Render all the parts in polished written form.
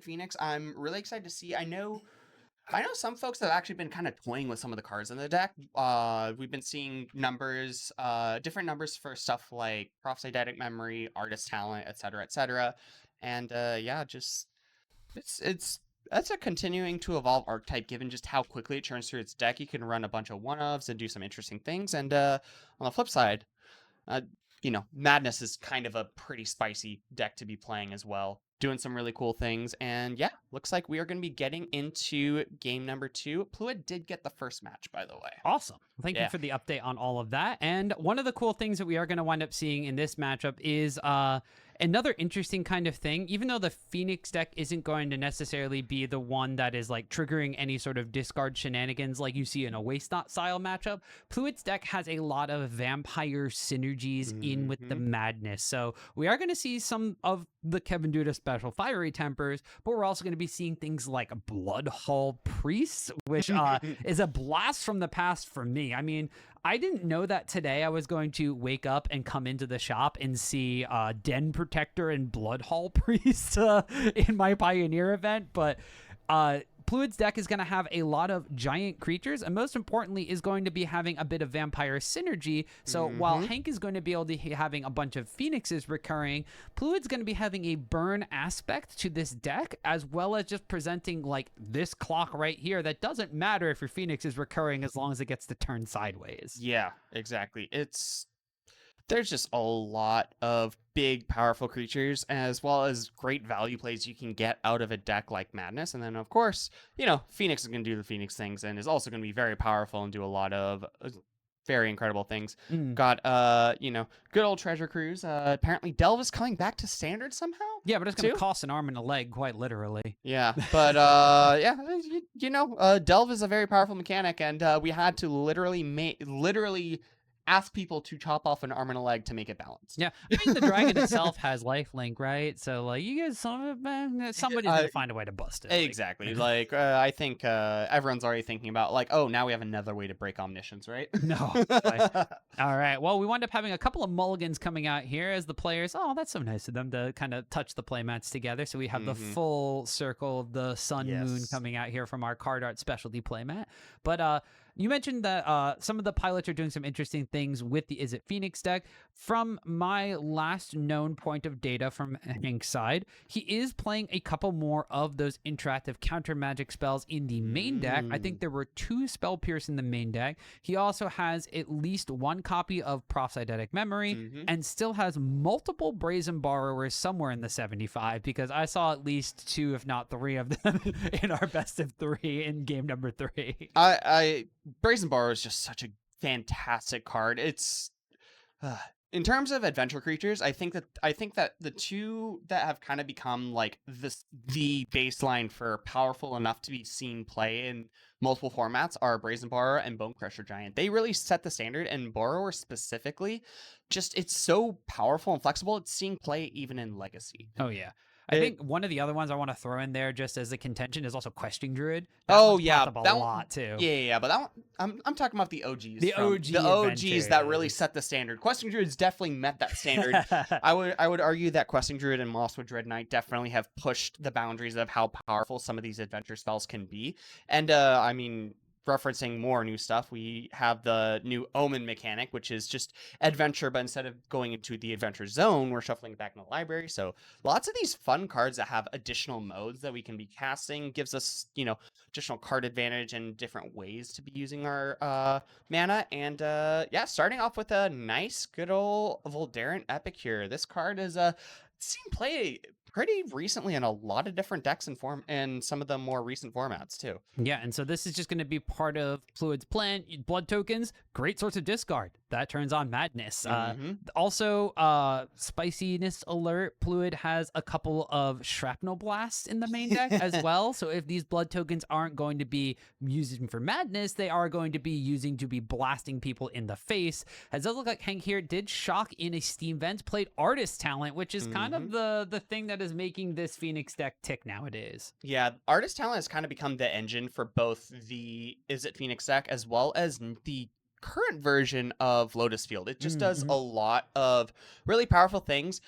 Izzet Phoenix, I'm really excited to see. I know some folks have actually been kind of toying with some of the cards in the deck. We've been seeing numbers, different numbers for stuff like Prophetic Memory, Artist Talent, etc., etc. And yeah, just it's that's a continuing to evolve archetype. Given just how quickly it turns through its deck, you can run a bunch of one-ofs and do some interesting things. And on the flip side, uh, Madness is kind of a pretty spicy deck to be playing as well, doing some really cool things. And yeah, looks like we are going to be getting into game number 2. Pluid did get the first match, by the way. Awesome. Thank you Yeah. for the update on all of that. And one of the cool things that we are going to wind up seeing in this matchup is another interesting kind of thing. Even though the Phoenix deck isn't going to necessarily be the one that is like triggering any sort of discard shenanigans like you see in a Waste Not style matchup, Pluid's deck has a lot of vampire synergies in with the Madness. So we are going to see some of the Kevin Duda special Fiery Tempers, but we're also going to be seeing things like Bloodhall Priests, which is a blast from the past for me. I mean, I didn't know that today I was going to wake up and come into the shop and see Den Protector and Bloodhall Priest in my Pioneer event, but Pluid's deck is going to have a lot of giant creatures, and most importantly is going to be having a bit of vampire synergy. So while Hank is going to be able to be having a bunch of Phoenixes recurring, Pluid's going to be having a burn aspect to this deck, as well as just presenting like this clock right here that doesn't matter if your Phoenix is recurring as long as it gets to turn sideways. Yeah, exactly. There's just a lot of big, powerful creatures, as well as great value plays you can get out of a deck like Madness. And then, of course, Phoenix is going to do the Phoenix things and is also going to be very powerful and do a lot of very incredible things. Got, good old Treasure Cruise. Apparently, Delve is coming back to Standard somehow. Yeah, but it's going to cost an arm and a leg, quite literally. Yeah, but, Delve is a very powerful mechanic, and we had to literally ask people to chop off an arm and a leg to make it balanced. Yeah, I mean the dragon itself has lifelink, right? So like you guys, somebody's gonna find a way to bust it. Exactly. I think everyone's already thinking about like, oh, now we have another way to break omniscience, right? No. All right. Well, we wind up having a couple of mulligans coming out here as the players. Oh, that's so nice of them to kind of touch the playmats together. So we have the full circle of the sun moon coming out here from our card art specialty playmat. But you mentioned that some of the pilots are doing some interesting things with the Izzet Phoenix deck. From my last known point of data from Hank's side, he is playing a couple more of those interactive counter magic spells in the main deck. I think there were 2 Spell Pierce in the main deck. He also has at least 1 copy of Prophetic Memory and still has multiple Brazen Borrowers somewhere in the 75, because I saw at least 2, if not 3 of them in our best of 3 in game number 3. Brazen Borrower is just such a fantastic card. It's in terms of adventure creatures, I think that the 2 that have kind of become like the baseline for powerful enough to be seen play in multiple formats are Brazen Borrower and Bone Crusher Giant. They really set the standard, and Borrower specifically, just it's so powerful and flexible. It's seeing play even in Legacy. Oh yeah. I think one of the other ones I want to throw in there just as a contention is also Questing Druid. That a lot too. Yeah, but that one, I'm talking about the OGs. The OGs that really set the standard. Questing Druids definitely met that standard. I would argue that Questing Druid and Mosswood Dread Knight definitely have pushed the boundaries of how powerful some of these adventure spells can be. And I mean, referencing more new stuff, we have the new Omen mechanic, which is just adventure, but instead of going into the adventure zone, we're shuffling back in the library. So lots of these fun cards that have additional modes that we can be casting, gives us, additional card advantage and different ways to be using our mana. And starting off with a nice, good old Voldaren Epic here. This card is seen play pretty recently in a lot of different decks and some of the more recent formats too. Yeah, and so this is just going to be part of Pluid's plan. Blood tokens, great source of discard. That turns on Madness. Also, spiciness alert, Pluid has a couple of Shrapnel Blasts in the main deck as well. So if these blood tokens aren't going to be using for Madness, they are going to be using to be blasting people in the face. It does look like Hank here did shock in a Steam Vent, played Artist Talent, which is kind of the thing that is making this Phoenix deck tick nowadays. Yeah, Artist Talent has kind of become the engine for both the Izzet Phoenix deck as well as the current version of Lotus Field. It just does a lot of really powerful things.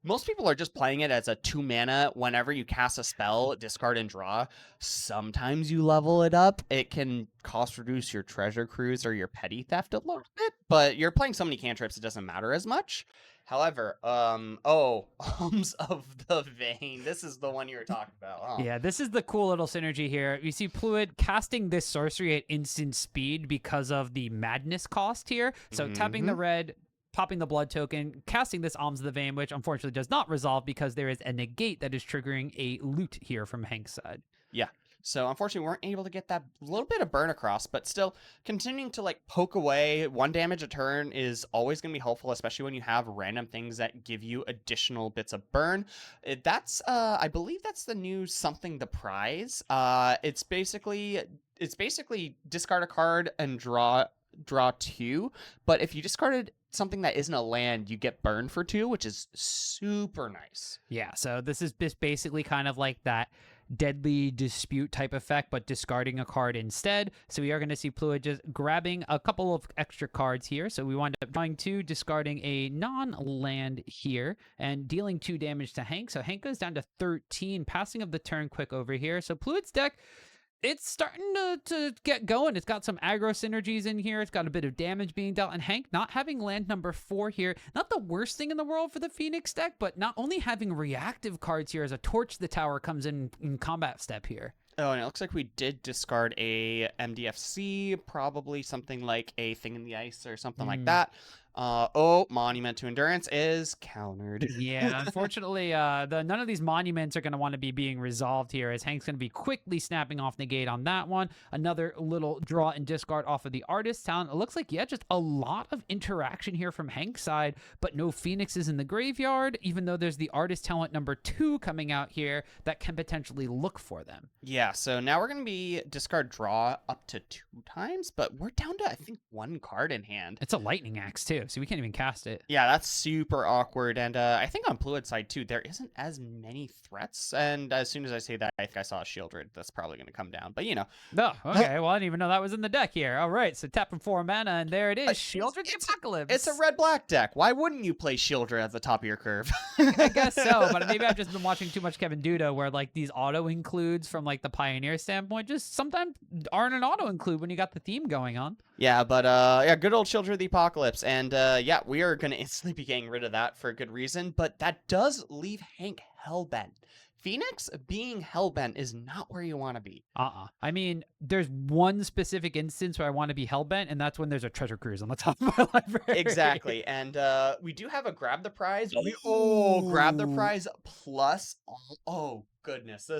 most people are just playing it as a 2 mana. Whenever you cast a spell, discard and draw. Sometimes you level it up. It can cost reduce your treasure cruise or your petty theft a little bit, but you're playing so many cantrips, it doesn't matter as much. However, Alms of the Vein. This is the one you were talking about. Huh? Yeah, this is the cool little synergy here. You see Pluid casting this sorcery at instant speed because of the madness cost here. So tapping the red, popping the blood token, casting this Alms of the Vein, which unfortunately does not resolve because there is a negate that is triggering a loot here from Hank's side. Yeah. So unfortunately, we weren't able to get that little bit of burn across, but still continuing to like poke away. 1 damage a turn is always going to be helpful, especially when you have random things that give you additional bits of burn. That's I believe that's the new something the prize. It's basically discard a card and draw 2, but if you discarded something that isn't a land, you get burned for 2, which is super nice. Yeah, so this is basically kind of like that deadly dispute type effect, but discarding a card instead. So we are going to see Pluid just grabbing a couple of extra cards here. So we wind up drawing 2, discarding a non-land here, and dealing 2 damage to Hank. So Hank goes down to 13, passing of the turn quick over here. So Pluid's deck, it's starting to get going. It's got some aggro synergies in here. It's got a bit of damage being dealt. And Hank not having land number 4 here, not the worst thing in the world for the Phoenix deck, but not only having reactive cards here as a Torch the Tower comes in combat step here. Oh, and it looks like we did discard a MDFC, probably something like a Thing in the Ice or something like that. Monument to Endurance is countered. Yeah, unfortunately, none of these monuments are going to want to be being resolved here, as Hank's going to be quickly snapping off negate on that one. Another little draw and discard off of the Artist Talent. It looks like, yeah, just a lot of interaction here from Hank's side, but no Phoenixes in the graveyard, even though there's the Artist Talent number 2 coming out here that can potentially look for them. Yeah, so now we're going to be discard draw up to 2 times, but we're down to, I think, 1 card in hand. It's a Lightning Axe, too, so we can't even cast it. Yeah, that's super awkward. And I think on Pluid's side, too, there isn't as many threats. And as soon as I say that, I think I saw a Shieldred. That's probably going to come down. But, you know. Oh, okay. Well, I didn't even know that was in the deck here. All right, so tapping 4 mana, and there it is. Shieldred the Apocalypse. It's a red-black deck. Why wouldn't you play Shieldred at the top of your curve? I guess so, but maybe I've just been watching too much Kevin Duda, where, like, these auto-includes from, like, the Pioneer standpoint just sometimes aren't an auto-include when you got the theme going on. Yeah, but yeah, good old Children of the Apocalypse. And yeah, we are going to instantly be getting rid of that for a good reason, but that does leave Hank hellbent. Phoenix being hellbent is not where you want to be. I mean, there's one specific instance where I want to be hellbent, and that's when there's a treasure cruise on the top of my library. Exactly. And we do have a grab the prize. Grab the prize plus. Oh, goodness.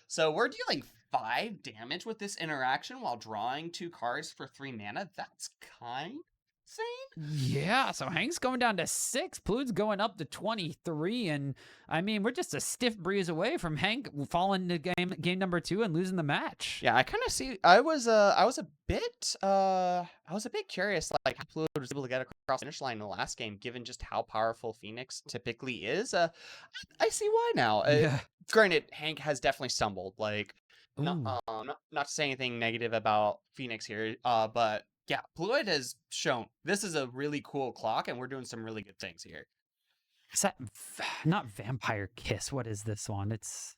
So we're dealing 5 damage with this interaction while drawing 2 cards for 3 mana. That's kind of insane. Yeah, so Hank's going down to 6. Pluid's going up to 23. And I mean, we're just a stiff breeze away from Hank falling to game number 2 and losing the match. Yeah, I kind of see. I was a bit curious, like how Pluid was able to get across the finish line in the last game, given just how powerful Phoenix typically is. I see why now. Yeah. Granted, Hank has definitely stumbled. Like, not to say anything negative about Phoenix here, but yeah, Pluid has shown this is a really cool clock, and we're doing some really good things here. Is that not Vampire Kiss? What is this one? It's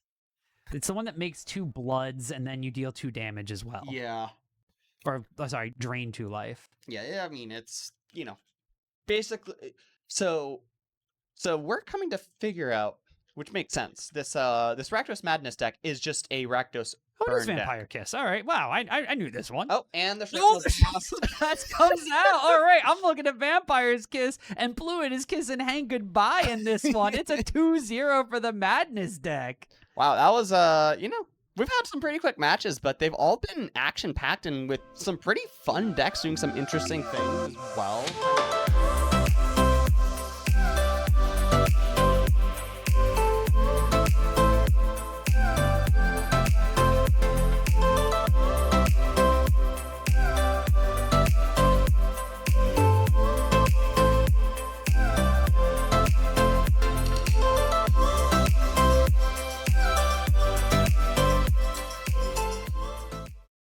the one that makes 2 bloods and then you deal 2 damage as well. Yeah. Or sorry, drain 2 life. Yeah. I mean, it's, you know, basically. So we're coming to figure out, which makes sense. This Rakdos Madness deck is just a Rakdos. Oh, it is Vampire Kiss. All right. Wow, I knew this one. Oh, and the that comes out. All right, I'm looking at Vampire's Kiss, and Pluid is kissing Hank goodbye in this one. It's a 2-0 for the Madness deck. Wow, that was you know, we've had some pretty quick matches, but they've all been action-packed and with some pretty fun decks doing some interesting things as well.